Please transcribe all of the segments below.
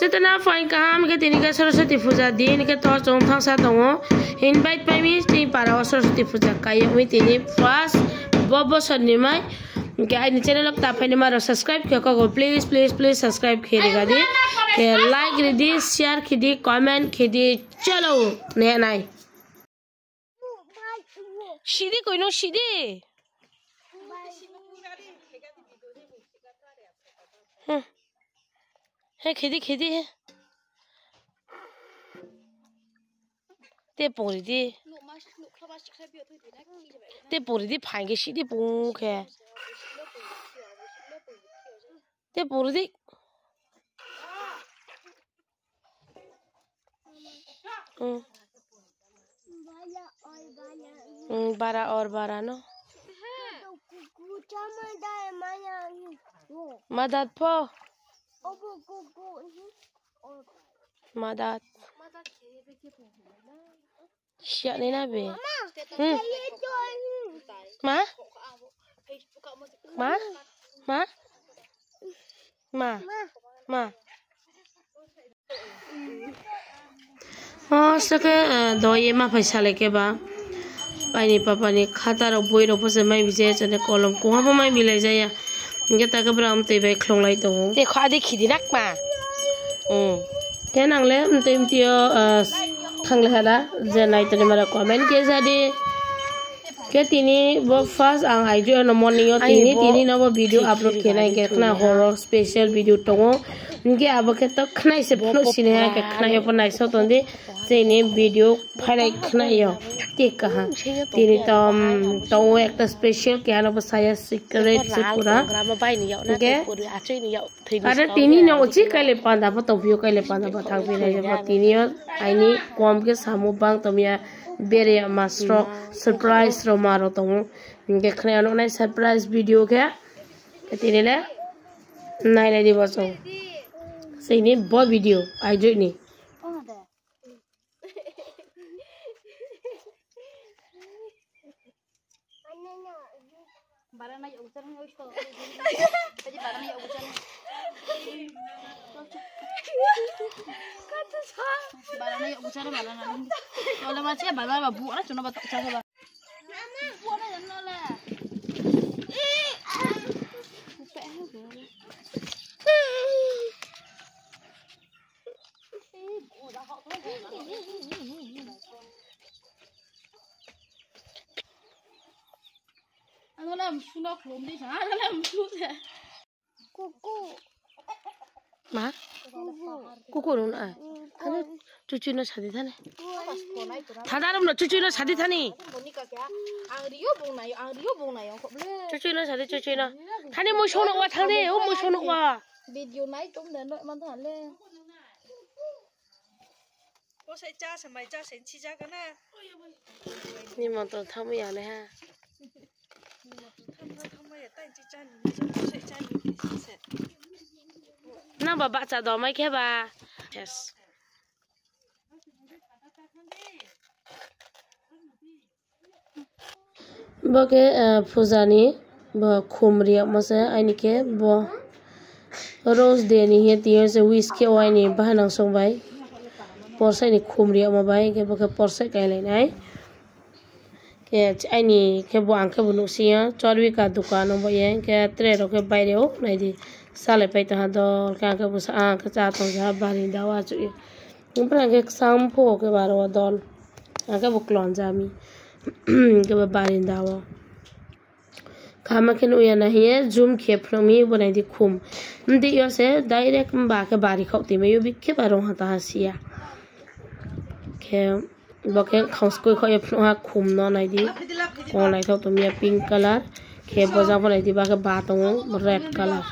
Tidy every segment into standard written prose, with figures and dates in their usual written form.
Tetana fine kaham ke tini ke Saraswati puja din ke tor chong thang sa tongo invite pai mi tini para Saraswati puja kaya mi tini first bobo sonimai ke ai channel ak ta phane maro subscribe ke ko please subscribe kheri ga di ke like ri di share ki di comment ki di chalo ne nai shidi koino shidi हे खेदी है ते पोरी दी फांगे सीधी पूंख है ते पोरी दी बारह और बारह ना मदद पो मदद siap ni nabe ma oh sake doye ma paisa leke ba pani papa ni khata ro boi ro pose mai bije chane kolom ko ha mai bilai jaya nge ta ka bram te bai khlong lai to te khadi khidi nak ma ke nang le tem tio thang le hada je nai te mara comment ke jade ke tini bo first ang ai jo no morning yo tini no video upload ke nai ke khna horror special video tongo nge abake to khnai se phno sine ke khna yo panai so tonde jeni video pharai khna yo te kaha tini to ekta special ke ano saya secret se pura ke ada tini no uchi kale panda ba to view kale panda ba thang bi ba tini yo aini kom ke samu bang to mia bere mastro surprise ro maro to nge khna no nai surprise video ke tini le nai le di ba so sei ni bo video ai jo ni barana ya ujar ngai sto tadi barana ya ujar kata sa barana ya ujar barana kalau macam barana bu ana cuma batok cara ba mama bu ana jangan la ano lam suno klom di sana ano lam suno kuku ma kuku ron ai ano cucu na sadi thane thadaram na cucu na sadi thani angriyo bong na yo cucu na sadi cucu na thane mo sono wa thang de o mo sono wa video nai tom de no man than le o sai cha samai cha sen chi cha kana ni mon to tham ya le ha na ba cha do mai ke ba yes ba ke fuzani ba khumri ma se ani ke bo rose de ni he tier se wish ke wai ni ba nang song bai porse ni khumri ma bai ke ba ke porse kai le nai ke ani ke bo ang ke bu nu sia chorwi ka dukan bo ye ke tre ro ke bai re o nai di sale pai ta do ka ke bu sa ka cha to ja bari da wa chu umpra ke sampo ke baro dol ka bu klon jami ke ba bari da wa khama ke nu ya na he zoom ke phromi bonai di khum ndi yo se direct ba ke bari khauti me yo bi ke baro ha ta sia ke bake khos koi khoi phno ha khum no nai di ko nai tho to mia pink color ke boja bonai di ba ke ba to red color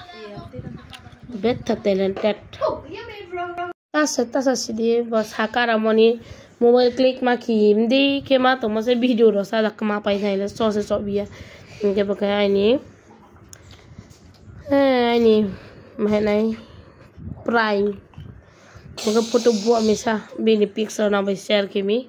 bet talented ta sa sidi bas hakara moni mobile click ma ki mdi ke ma to ma se video ro sa dak ma pai thai le so se so bia ke bake ai ni ma nai prime maka photo buat misa bini picture na ba share ke mi